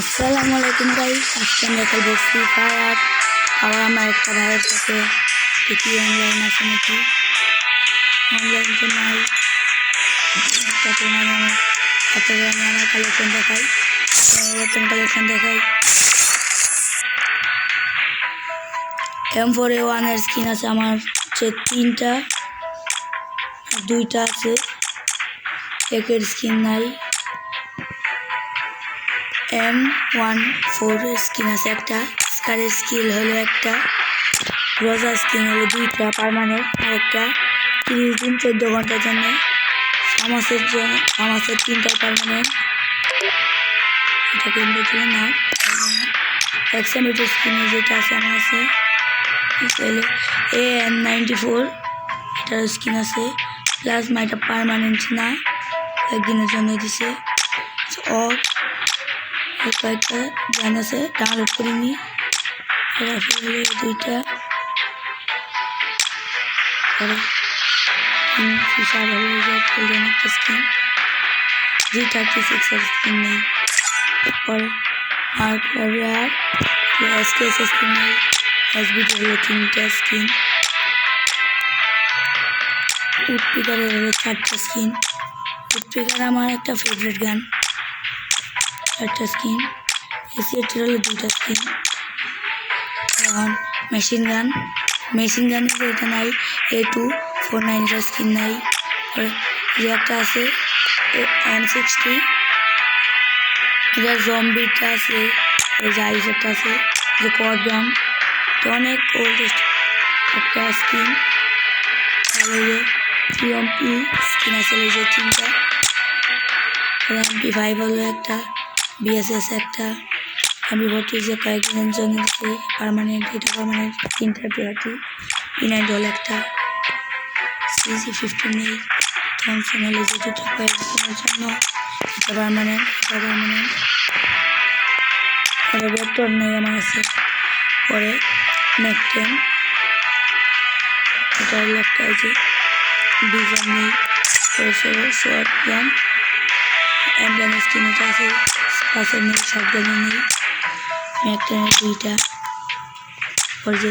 আসসালামু আলাইকুম গাইস, আজকে আমরা খেলবো ফ্রি ফায়ার। আবার আমার একটা ভাইয়ের সাথে দেখি অনলাইন আছে নাকি। অনলাইন তো নাই, তারপর আমি আমার কালেকশন দেখাই, বর্তমান কালেকশন দেখাই। M4A1 স্কিন আছে আমার যে 3টা, 2টা আছে, একের স্কিন নাই। M14 স্কিন আছে একটা, স্কারের স্কিল হলো একটা, রোজা স্কিন হলো 2টা পার্মানেন্ট, আর একটা 30 দিন 14 ঘন্টার জন্য। আমাসের 3টা পার্মানেন্ট, এটা কিনবে ছিল না। এক্সামিটার স্কিন যেটা আছে আমার আছে হলো AN94, এটার স্কিন আছে। প্লাজমা এটা পার্মানেন্ট না, একদিনের জন্য দিছে। কয়েকটা গান আছে ডাউনলোড করিনি, এরা হলো 2টা। ফিশার হলো একটা স্কিন, G36 স্কিন নেই। পরে আর SKS স্কিন নেই, SBT হলো 3টা স্কিন, উডপিকারের হলো 4টা স্কিন। উডপিকার আমার একটা ফেভারিট গান, 4টা স্কিন। এসিএটির হলো 2টা স্কিন। এখন মেশিন গানের এটা নাই, A249 স্কিন নাই। যে একটা আছে M60, এটা জম্বিটা আছে, জাইস একটা আছে, যে কড গান, তো অনেক ওল্ডেস্ট একটা স্কিন। আর ওই যে PMP স্কিন আছে, ওই যে 3টা। MP5 হলো একটা, BSS একটা, MP40 যে কয়েকদিনের জন্য দিচ্ছে পার্মানেন্ট, এটা পার্মানেন্ট 3টা পেয়ারটি। P90 হলো একটা, CC15 নেই। থমসন হলো যে 2টা কয়েকদিনের জন্য, এটা পার্মানেন্ট, এটা পার্মানেন্ট। পরে ভেক্টর নেই আমার আছে। পরে ম্যাকটেন, এটা হলো একটা, যে ডিজাইন নেই। শর্ট গান, অ্যাম্বুলেন্স স্কিন এটা আছে, পাশের নেই, সব গানে নেই। ম্যাকটেনের 2টা। পরে যে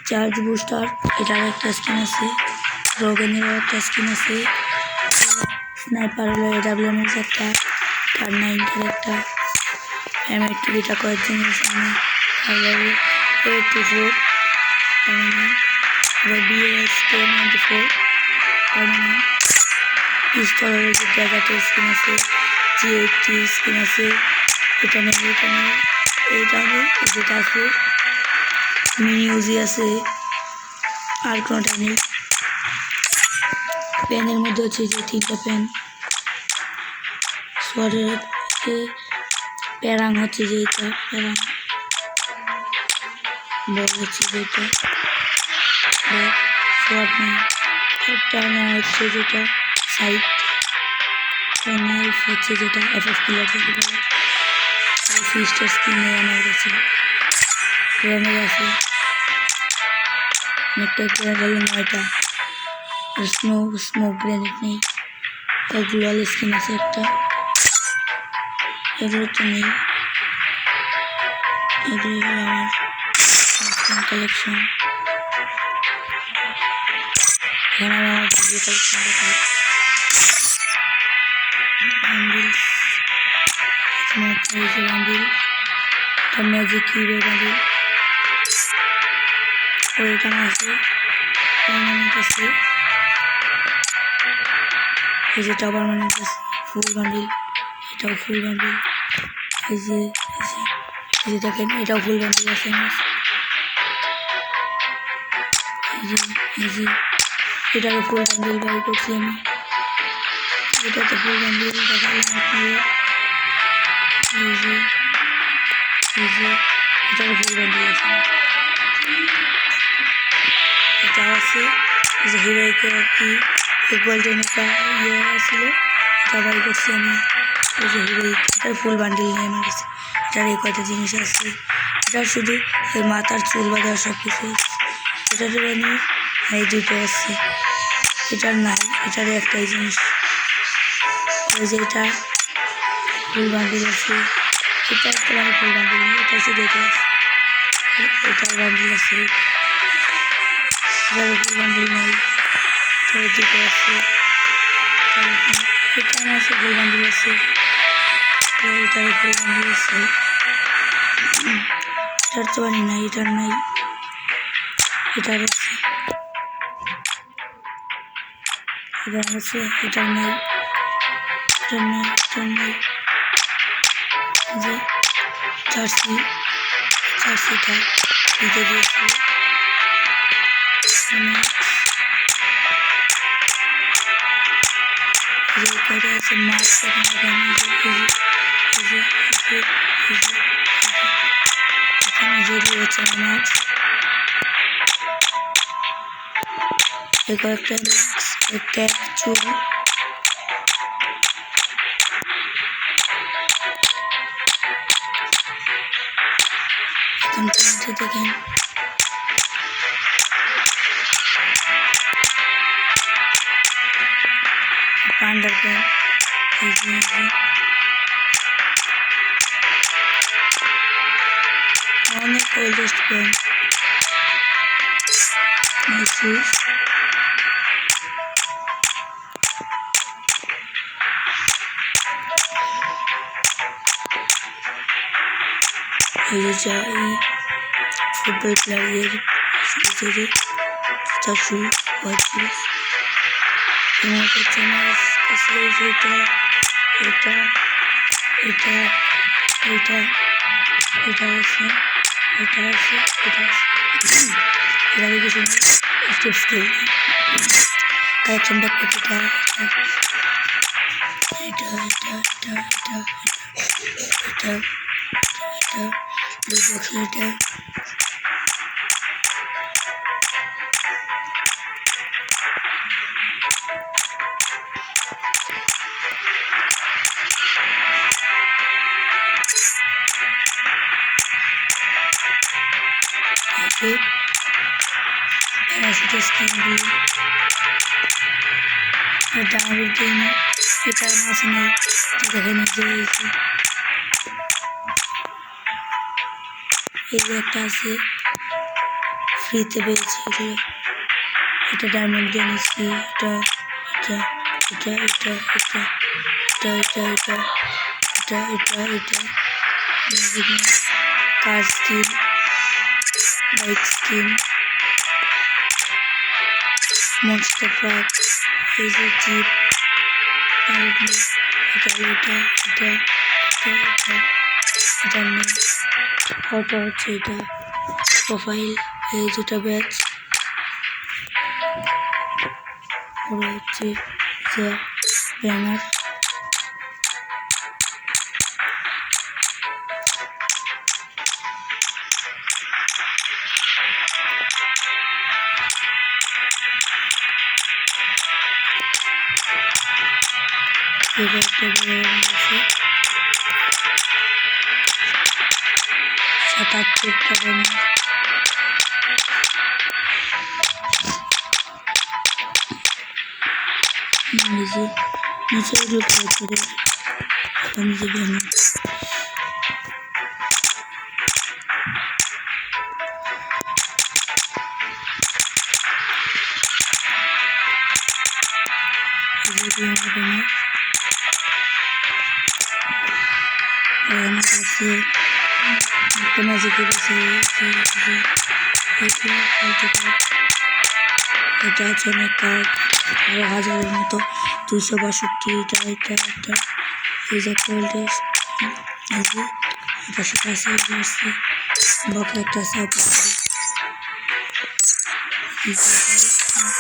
চার্জ বুস্টার, এটার একটা স্কিন আছে, রোগেনেরও একটা স্কিন আছে, স্নাইপার হলো AWM-এর একটা, আর 9টার একটা, M82 কয়েক জিনিস আমি A24, BSK94, পিস্তল হলো যে ড্যাগাটের স্কিন আছে, G80 স্কিন আছে, এটা নেই, যেটা আছে মিনি ইউজি আছে, আর কোনোটা নেই। পেনের মধ্যে হচ্ছে যে 3টা পেন। সোয়ারের প্যারাং হচ্ছে যে এটা, প্যারাং বল হচ্ছে যেটা, সোয়ার নেই। একটা নেওয়া হচ্ছে যেটা সাইড, নাইফ হচ্ছে যেটা FF কিলার থেকে বলে। আর ফিস্টার স্কিন নেই আমার কাছে, গ্রেনেড আছে অনেকটা, গ্রেনেড হলো 9টা। আর স্মোক গ্রেনেড নেই। গ্লোয়াল স্কিন আছে একটা, এগুলো তো নেই। এগুলো হলো আমার কালেকশন। এখন আমার ভিডিও কালেকশন দেখাই। বান্ডিলস, বান্ডিল, ম্যাজিক হিরো বান্ডিল, ওইখানে আছে পার্মানেন্ট আছে, এই যেটা পার্মানেন্ট আছে ফুল বান্ডিল, এটাও ফুল বান্ডিল। এই যে দেখেন, এটাও ফুল বান্ডিল আছে আমার। এই যে এটারও ফুল বান্ডিল বাই করছি আমি, এটা তো ফুল বান্ডিল দেখালাম আপনাকে। এই যে এটারও ফুল বান্ডিল আছে, এটা আছে। এই যে হিরোইকে আর কি গোল্ডেন একটা ছিল, এটা বাই করছি আমি। এই যে হিরোইক, এটার ফুল বান্ডিল নেই আমার কাছে। এটার এই কয়টা জিনিস আছে, এটার শুধু এই মাথার চুল বাঁধা সব কিছু আছে। এটার আমি এই 2টো আছে, এটার নাই, এটার একটাই জিনিস। ওই যে এটা ফুল বান্ডিল আছে, এটা একটা মানে ফুল বান্ডিল নেই, এটা হচ্ছে দেখে এটার বান্ডিল আছে, এটার ফুল বান্ডিল নেই, এটার দিকে আছে, এখানে আছে ফুল বান্ডিল আছে, এটার ফুল বান্ডিল আছে, এটার তো বানি নাই, এটার নাই, এটার আছে, এটার আছে, এটার নাই, এটার নাই, এটার নাই, যে জার্সি জার্সিটা দিতে দিয়েছিল কয়টা আছে মাছ এখানে যদি হচ্ছে মাছ এই কয়েকটা মাছ ট্যাগ চুল দেখেন পান্ডার অনেক ওল্ডেস্ট ব্যান্ড ফুটবল প্লেয়ারের চারশো পঁয়ত্রিশ এটা এটা এটা এটা এটা আছে এটা আছে এটা আছে এটা কিছু স্টেপস কালেকশন ব্যাক করতে এটা এটা এটা এটা এটা এটা এটা প্যারাশুটের স্কিন দিয়ে ডাউনলোড দিয়ে নিই এটা মাছ নেই দেখে নিজে এই যে একটা আছে ফ্রিতে পেয়েছি এগুলো এটা ডায়মন্ড দিয়ে নিচ্ছি এটা এটা এটা এটা এটা এটা এটা এটা এটা এটা এটা car skin bike skin monster truck এই যে জিপ এটা এটা এটা এটা এটা এটা নেই ফটো হচ্ছে এটা প্রোফাইল এই যেটা ব্যাচ ওরা হচ্ছে যে ব্যানার একটা আছে ৭-৮টা ব্যানার নিজে নিচে এগুলো করে নিজে ব্যানার আছে একটা ম্যাজিকের আছে এটা আছে অনেক কার্ড আরো হাজারের মতো 262টা এটা এটা এই যে একটা ভোল্টেজ এই যে এটা সেটা আছে বকে একটা আছে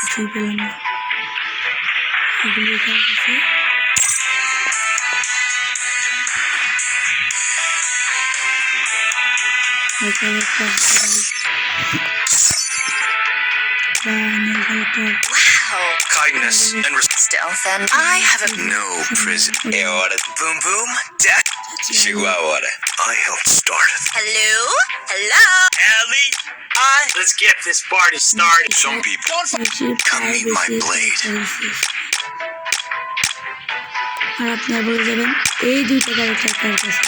কিছুই পেলাম না এগুলি কাজ আছে Wow! Kindness and stealth, and I have a no prison. É hora de boom boom. Chegou a hora. I helped start it. Hello? Hello? Ellie? Let's get this party started. Some people come meet my blade. আর আপনারা বলে যাবেন এই দুইটা character কার কাছে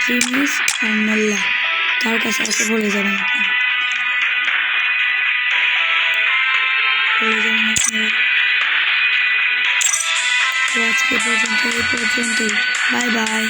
ট্রিমিস আর নল্লা কার কাছে আছে বলে যাবেন আপনারা, বলে যাবেন আপনারা। তো আজকে পর্যন্তই, বাই বাই।